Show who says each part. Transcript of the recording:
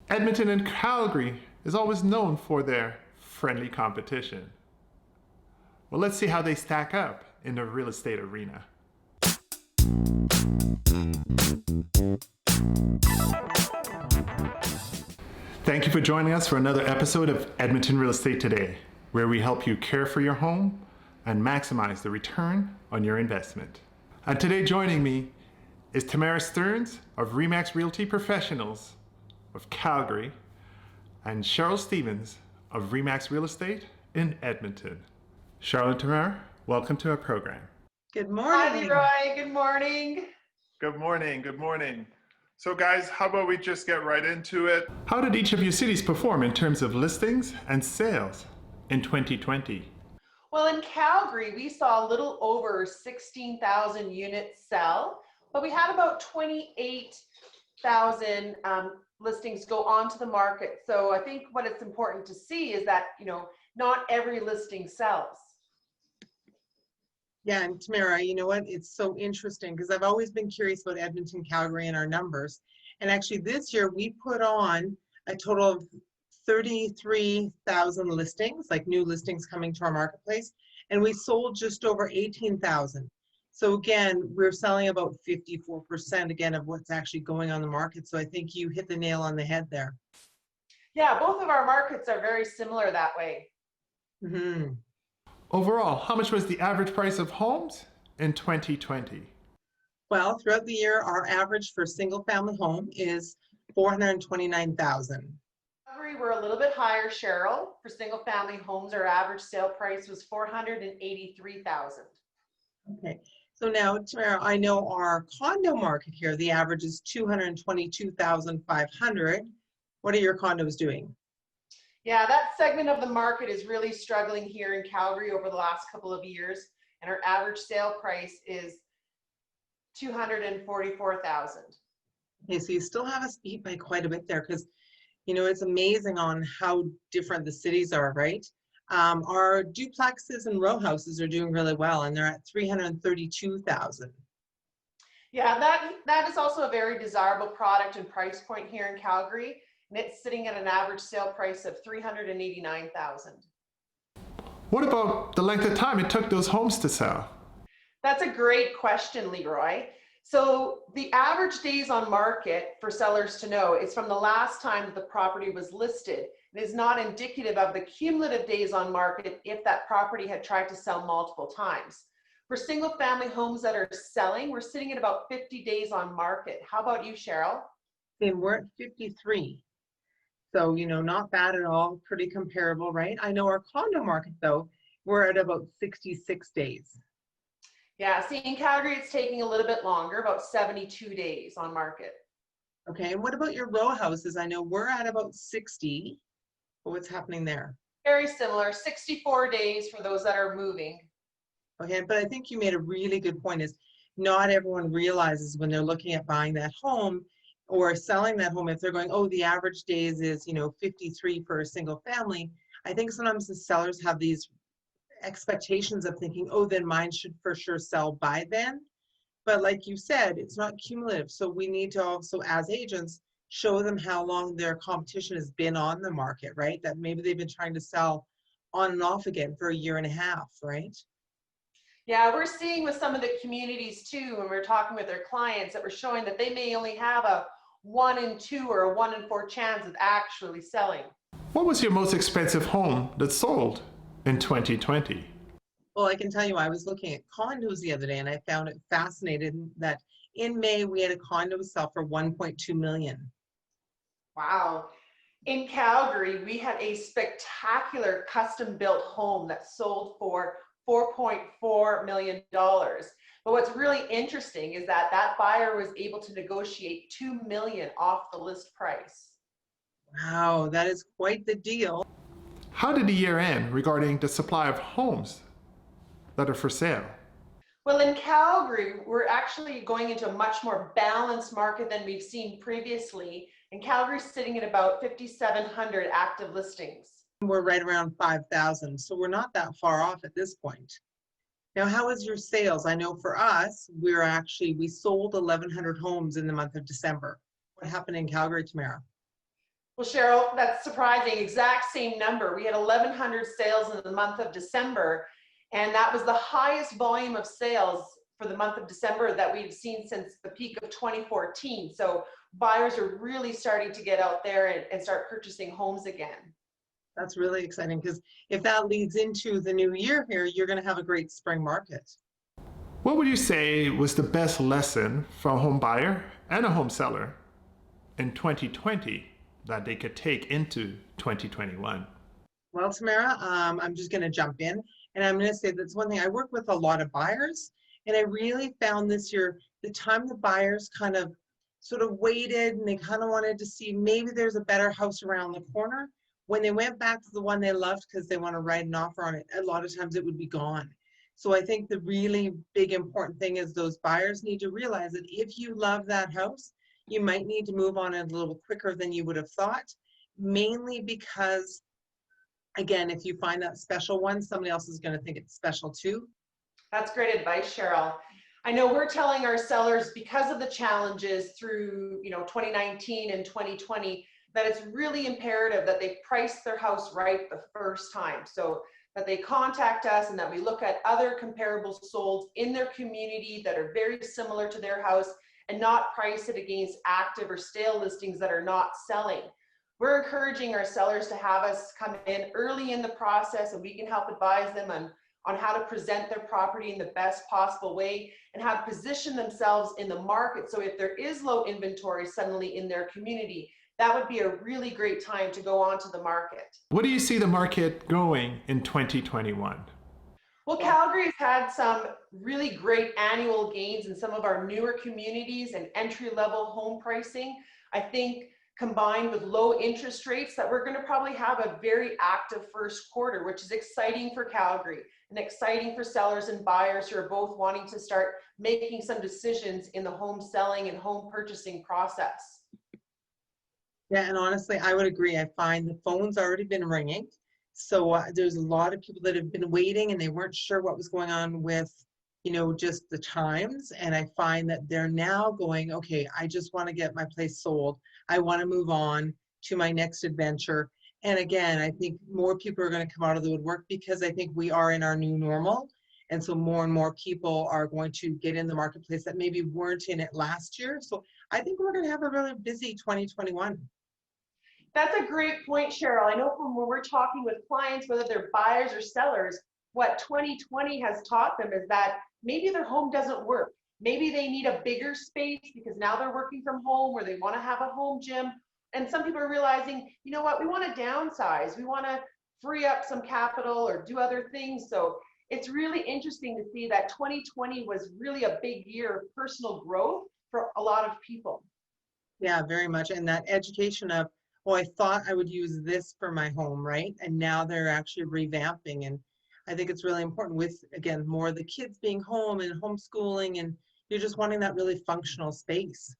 Speaker 1: Edmonton and Calgary is always known for their friendly competition. Well, let's see how they stack up in the real estate arena. Thank you for joining us for another episode of Edmonton Real Estate Today, where we help you care for your home and maximize the return on your investment. And today joining me is Tamara Stearns of Remax Realty Professionals of Calgary and Cheryl Stevens of Remax Real Estate in Edmonton. Cheryl and Tamara, welcome to our program.
Speaker 2: Good
Speaker 3: Hi,
Speaker 2: morning.
Speaker 3: Leroy. Good morning.
Speaker 1: Good morning, good morning. So guys, how about we just get right into it? How did each of your cities perform in terms of listings and sales in 2020?
Speaker 3: Well, in Calgary, we saw a little over 16,000 units sell, but we had about 28,000 listings go onto the market. So I think what it's important to see is that, not every listing sells.
Speaker 2: Yeah, and Tamara, you know what? It's so interesting because I've always been curious about Edmonton, Calgary, and our numbers. And actually this year we put on a total of 33,000 listings, like new listings coming to our marketplace, and we sold just over 18,000. So again, we're selling about 54% again of what's actually going on the market. So I think you hit the nail on the head there.
Speaker 3: Yeah, both of our markets are very similar that way.
Speaker 2: Mm-hmm.
Speaker 1: Overall, how much was the average price of homes in 2020?
Speaker 2: Well, throughout the year, our average for a single family home is 429,000.
Speaker 3: Calgary, we're a little bit higher, Cheryl. For single family homes, our average sale price was 483,000.
Speaker 2: Okay, so now, Tamara, I know our condo market here, the average is 222,500. What are your condos doing?
Speaker 3: Yeah, that segment of the market is really struggling here in Calgary over the last couple of years, and our average sale price is 244,000.
Speaker 2: Okay, so you still have us beat by quite a bit there because, it's amazing on how different the cities are, right? Our duplexes and row houses are doing really well, and they're at 332,000.
Speaker 3: Yeah, that is also a very desirable product and price point here in Calgary, and it's sitting at an average sale price of 389,000.
Speaker 1: What about the length of time it took those homes to sell?
Speaker 3: That's a great question, Leroy. So the average days on market for sellers to know is from the last time that the property was listed. It is not indicative of the cumulative days on market if that property had tried to sell multiple times. For single family homes that are selling, we're sitting at about 50 days on market. How about you, Cheryl?
Speaker 2: And we're at 53. So, not bad at all, pretty comparable, right? I know our condo market, though, we're at about 66 days.
Speaker 3: Yeah, see, in Calgary, it's taking a little bit longer, about 72 days on market.
Speaker 2: Okay, and what about your row houses? I know we're at about 60, but what's happening there?
Speaker 3: Very similar, 64 days for those that are moving.
Speaker 2: Okay, but I think you made a really good point is not everyone realizes when they're looking at buying that home or selling that home, if they're going, oh, the average days is, 53 for a single family. I think sometimes the sellers have these expectations of thinking, oh, then mine should for sure sell by then. But like you said, it's not cumulative. So we need to also, as agents, show them how long their competition has been on the market, right? That maybe they've been trying to sell on and off again for a year and a half, right?
Speaker 3: Yeah, we're seeing with some of the communities too, when we're talking with their clients, that we're showing that they may only have a 1 in 2 or a 1 in 4 chance of actually selling.
Speaker 1: What was your most expensive home that sold in 2020?
Speaker 2: Well, I can tell you, I was looking at condos the other day and I found it fascinating that in May we had a condo sell for 1.2 million.
Speaker 3: Wow. In Calgary, we had a spectacular custom built home that sold for $4.4 million. But what's really interesting is that that buyer was able to negotiate $2 million off the list price.
Speaker 2: Wow, that is quite the deal.
Speaker 1: How did the year end regarding the supply of homes that are for sale?
Speaker 3: Well, in Calgary, we're actually going into a much more balanced market than we've seen previously. And Calgary's sitting at about 5,700 active listings.
Speaker 2: We're right around 5,000, so we're not that far off at this point. Now, how is your sales? I know for us, we sold 1,100 homes in the month of December. What happened in Calgary, Tamara?
Speaker 3: Well, Cheryl, that's surprising. Exact same number. We had 1,100 sales in the month of December, and that was the highest volume of sales for the month of December that we've seen since the peak of 2014. So buyers are really starting to get out there and start purchasing homes again.
Speaker 2: That's really exciting, because if that leads into the new year here, you're going to have a great spring market.
Speaker 1: What would you say was the best lesson for a home buyer and a home seller in 2020 that they could take into 2021?
Speaker 2: Well, Tamara, I'm just going to jump in, and I'm going to say that's one thing. I work with a lot of buyers, and I really found this year, the time the buyers kind of sort of waited and they kind of wanted to see maybe there's a better house around the corner. When they went back to the one they loved because they want to write an offer on it, a lot of times it would be gone. So I think the really big important thing is those buyers need to realize that if you love that house, you might need to move on it a little quicker than you would have thought, mainly because, again, if you find that special one, somebody else is going to think it's special too.
Speaker 3: That's great advice, Cheryl. I know we're telling our sellers, because of the challenges through 2019 and 2020, that it's really imperative that they price their house right the first time. So that they contact us and that we look at other comparables sold in their community that are very similar to their house and not price it against active or stale listings that are not selling. We're encouraging our sellers to have us come in early in the process, and we can help advise them on how to present their property in the best possible way and how to position themselves in the market. So if there is low inventory suddenly in their community, that would be a really great time to go onto the market.
Speaker 1: What do you see the market going in 2021?
Speaker 3: Well, Calgary has had some really great annual gains in some of our newer communities and entry-level home pricing. I think combined with low interest rates, that we're going to probably have a very active first quarter, which is exciting for Calgary and exciting for sellers and buyers who are both wanting to start making some decisions in the home selling and home purchasing process.
Speaker 2: Yeah, and honestly, I would agree. I find the phone's already been ringing. So there's a lot of people that have been waiting and they weren't sure what was going on with, just the times. And I find that they're now going, okay, I just want to get my place sold. I want to move on to my next adventure. And again, I think more people are going to come out of the woodwork because I think we are in our new normal. And so more and more people are going to get in the marketplace that maybe weren't in it last year. So I think we're going to have a really busy 2021.
Speaker 3: That's a great point, Cheryl. I know from when we're talking with clients, whether they're buyers or sellers, what 2020 has taught them is that maybe their home doesn't work. Maybe they need a bigger space because now they're working from home, or they want to have a home gym. And some people are realizing, you know what, we want to downsize. We want to free up some capital or do other things. So it's really interesting to see that 2020 was really a big year of personal growth for a lot of people.
Speaker 2: Yeah, very much. And that education of, well, I thought I would use this for my home, right? And now they're actually revamping. And I think it's really important with, again, more of the kids being home and homeschooling, and you're just wanting that really functional space.